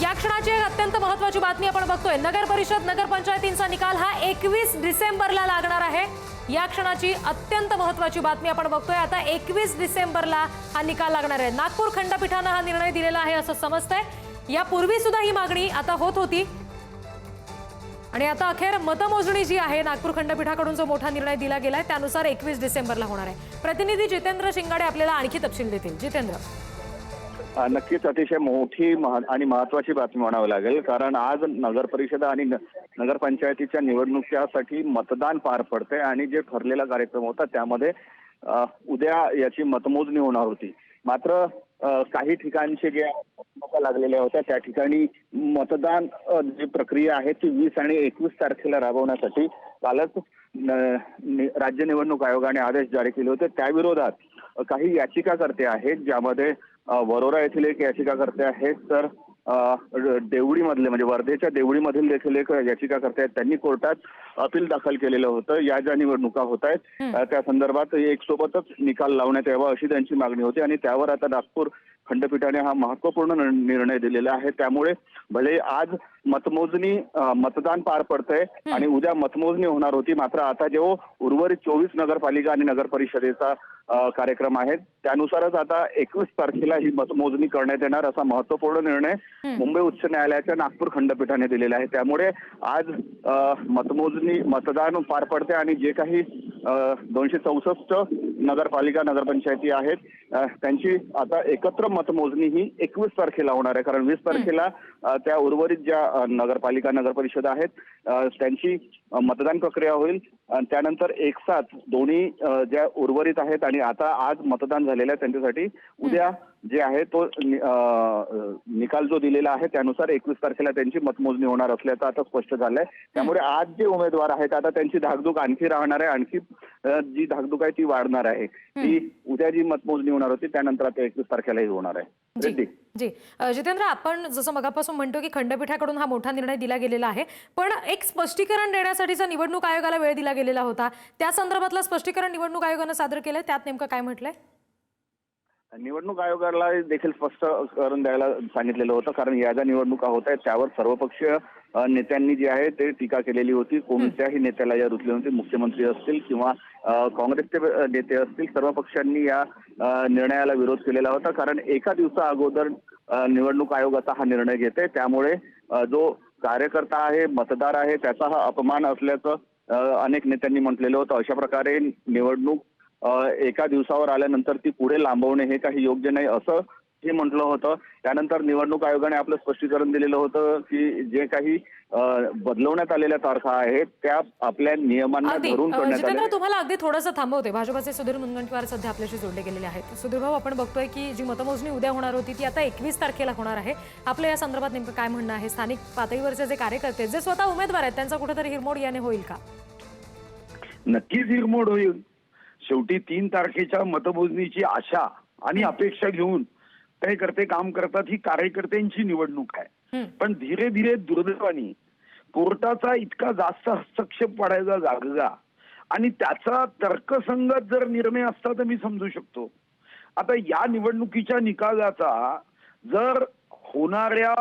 या क्षणाची एक अत्यंत महत्त्वाची बातमी आपण बघतोय। नगर परिषद नगर पंचायतींचा निकाल हा 21 डिसेंबरला लागणार आहे। या क्षणाची अत्यंत महत्त्वाची बातमी आपण बघतोय। आता 21 डिसेंबरला हा निकाल लागणार आहे। नागपूर खंडपीठाने हा निर्णय दिलेला आहे असं समजतंय। यापूर्वी सुद्धा ही मागणी आता होत होती आणि आता अखेर मतमोजणी जी आहे नागपूर खंडपीठाकडून जो मोठा निर्णय दिला गेलाय त्यानुसार 21 डिसेंबरला होणार आहे। प्रतिनिधी जितेंद्र शिंगाडे आपल्याला आणखी तपशील देतील। जितेंद्र, नक्कीच अतिशय मोठी आणि महत्त्वाची बातमी म्हणावी लागेल, कारण आज नगर परिषद आणि नगरपंचायतीच्या निवडणुकीसाठी मतदान पार पडते आणि जे ठरलेला कार्यक्रम होता त्यामध्ये उद्या याची मतमोजणी होणार होती। मात्र काही ठिकाणचे जे निवडणुका लागलेल्या होत्या त्या ठिकाणी मतदान जी प्रक्रिया आहे ती 20 आणि 21 तारखेला राबवण्यासाठी कालच राज्य निवडणूक आयोगाने आदेश जारी केले होते। त्याविरोधात काही याचिकाकर्ते आहेत, ज्यामध्ये वरोरा येथील एक याचिकाकर्ते आहेत, तर देवळीमधले म्हणजे वर्धेच्या देवळीमधील देखील एक याचिकाकर्ते आहेत। त्यांनी कोर्टात अपील दाखल केलेलं होतं। या ज्या निवडणुका होत आहेत त्या संदर्भात एक सोबतच निकाल लावण्यात यावा अशी त्यांची मागणी होती आणि त्यावर आता नागपूर खंडपीठाने हा महत्त्वपूर्ण निर्णय दिलेला आहे। त्यामुळे भले आज मतदान पार पडतंय आणि उद्या मतमोजणी होणार होती, मात्र आता जो उर्वरित 24 नगरपालिका आणि नगर परिषदेचा कार्यक्रम आहे त्यानुसारच आता 21 तारखेला ही मतमोजणी करण्यात येणार असा महत्त्वपूर्ण निर्णय मुंबई उच्च न्यायालयाच्या नागपूर खंडपीठाने दिलेला आहे। त्यामुळे आज मतदान पार पडते आणि जे काही 264 नगरपालिका नगरपंचायती आहेत त्यांची आता एकत्र मतमोजणी ही 21 तारखेला होणार आहे। कारण 20 तारखेला त्या उर्वरित ज्या नगरपालिका नगरपरिषद आहेत त्यांची मतदान प्रक्रिया होईल। त्यानंतर एक साथ दोन्ही ज्या उर्वरित आहेत आणि आता आज मतदान झालेलं आहे त्यांच्यासाठी उद्या जे आहे तो निकाल जो दिलेला आहे त्यानुसार 21 तारखेला त्यांची मतमोजणी होणार असल्याचं आता स्पष्ट झालंय। त्यामुळे आज जे उमेदवार आहेत आता त्यांची धाकधूक आणखी राहणार आहे, आणखी जी धाकधूक आहे ती वाढणार आहे। ती उद्या जी मतमोजणी होणार होती त्यानंतर आता 21 तारखेलाही होणार आहे। जी जितेंद्र, आपण जसं मगापासून म्हणतो की खंडपीठाकडून हा मोठा निर्णय दिला गेलेला आहे, पण एक स्पष्टीकरण देण्यासाठीचा निवडणूक आयोगाला वेळ दिला गेलेला होता। त्या संदर्भातलं स्पष्टीकरण निवडणूक आयोगानं सादर केलंय, त्यात नेमकं काय म्हटलंय? निवडणूक आयोगाला देखील स्पष्ट करून द्यायला सांगितलेलं होतं, कारण या ज्या निवडणुका होत आहेत त्यावर सर्वपक्षीय नेत्यांनी जी आहे ते टीका केलेली होती। कोणत्याही नेत्याला या रुचले नव्हते, मुख्यमंत्री असतील किंवा काँग्रेसचे नेते असतील, सर्व पक्षांनी या निर्णयाला विरोध केलेला होता। कारण एका दिवसा अगोदर निवडणूक आयोग आता हा निर्णय घेते, त्यामुळे जो कार्यकर्ता आहे मतदार आहे त्याचा हा अपमान असल्याचं अनेक नेत्यांनी म्हटलेलं होतं। अशा प्रकारे निवडणूक एका दिवसावर आल्यानंतर ती पुढे लांबवणे हे काही योग्य नाही असं हे म्हटलं होतं। त्यानंतर निवडणूक आयोगाने आपलं स्पष्टीकरण दिलेलं होतं की जे काही बदलवण्यात आलेल्या तारखा आहेत त्या आपल्या नियमांना धरून करण्यात जितेंद्र, आल्या। तुम्हाला अगदी थोडंसं थांबवते। भाजपचे सुधीर मुनगंटीवार सध्या आपल्याशी जोडले गेलेले आहेत। सुधीर भाऊ, आपण बघतोय की जी मतमोजणी उद्या होणार होती ती आता 21 तारखेला होणार आहे। आपल्या या संदर्भात नेमकं काय म्हणणं आहे? स्थानिक पातळीवरचे जे कार्यकर्ते जे स्वतः उमेदवार आहेत त्यांचा कुठेतरी हिरमोड याने होईल का? नक्कीच हिरमोड होईल। शेवटी 3 तारखेच्या मतमोजणीची आशा आणि अपेक्षा घेऊन काही करते काम करतात, ही कार्यकर्त्यांची निवडणूक आहे। पण धीरे धीरे दुर्दैवाने कोर्टाचा इतका जास्त हस्तक्षेप वाढायला लागला आणि त्याचा तर्कसंगत जर निर्णय असता तर मी समजू शकतो। आता या निवडणुकीच्या निकालाचा जर होणाऱ्या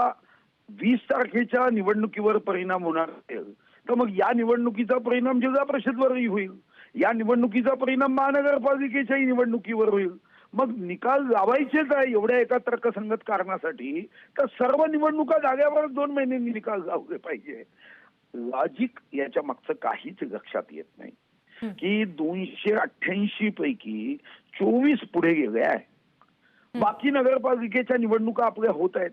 20 तारखेच्या निवडणुकीवर परिणाम होणार असेल तर मग या निवडणुकीचा परिणाम जिल्हा परिषदवरही होईल, या निवडणुकीचा परिणाम महानगरपालिकेच्याही निवडणुकीवर होईल। मग निकाल लावायचेच आहे एवढ्या एका तर्कसंगत कारणासाठी तर सर्व निवडणुका झाल्यावर 2 महिन्यांनी निकाल लावले पाहिजे। लॉजिक याच्या मागचं काहीच लक्षात येत नाही की 288 पैकी 24 पुढे गेले आहे, बाकी नगरपालिकेच्या निवडणुका आपल्या होत आहेत।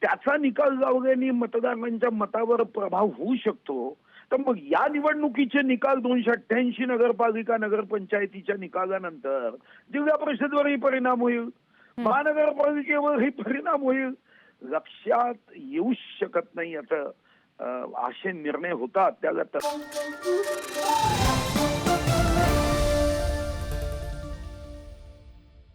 त्याचा निकाल लावल्याने मतदारांच्या मतावर प्रभाव होऊ शकतो। तर मग या निवडणुकीचे निकाल 288 नगरपालिका नगरपंचायतीच्या निकालानंतर जिल्हा परिषदवरही परिणाम होईल, महानगरपालिकेवरही परिणाम होईल। लक्षात येऊ शकत नाही याचं असे निर्णय होतात त्याला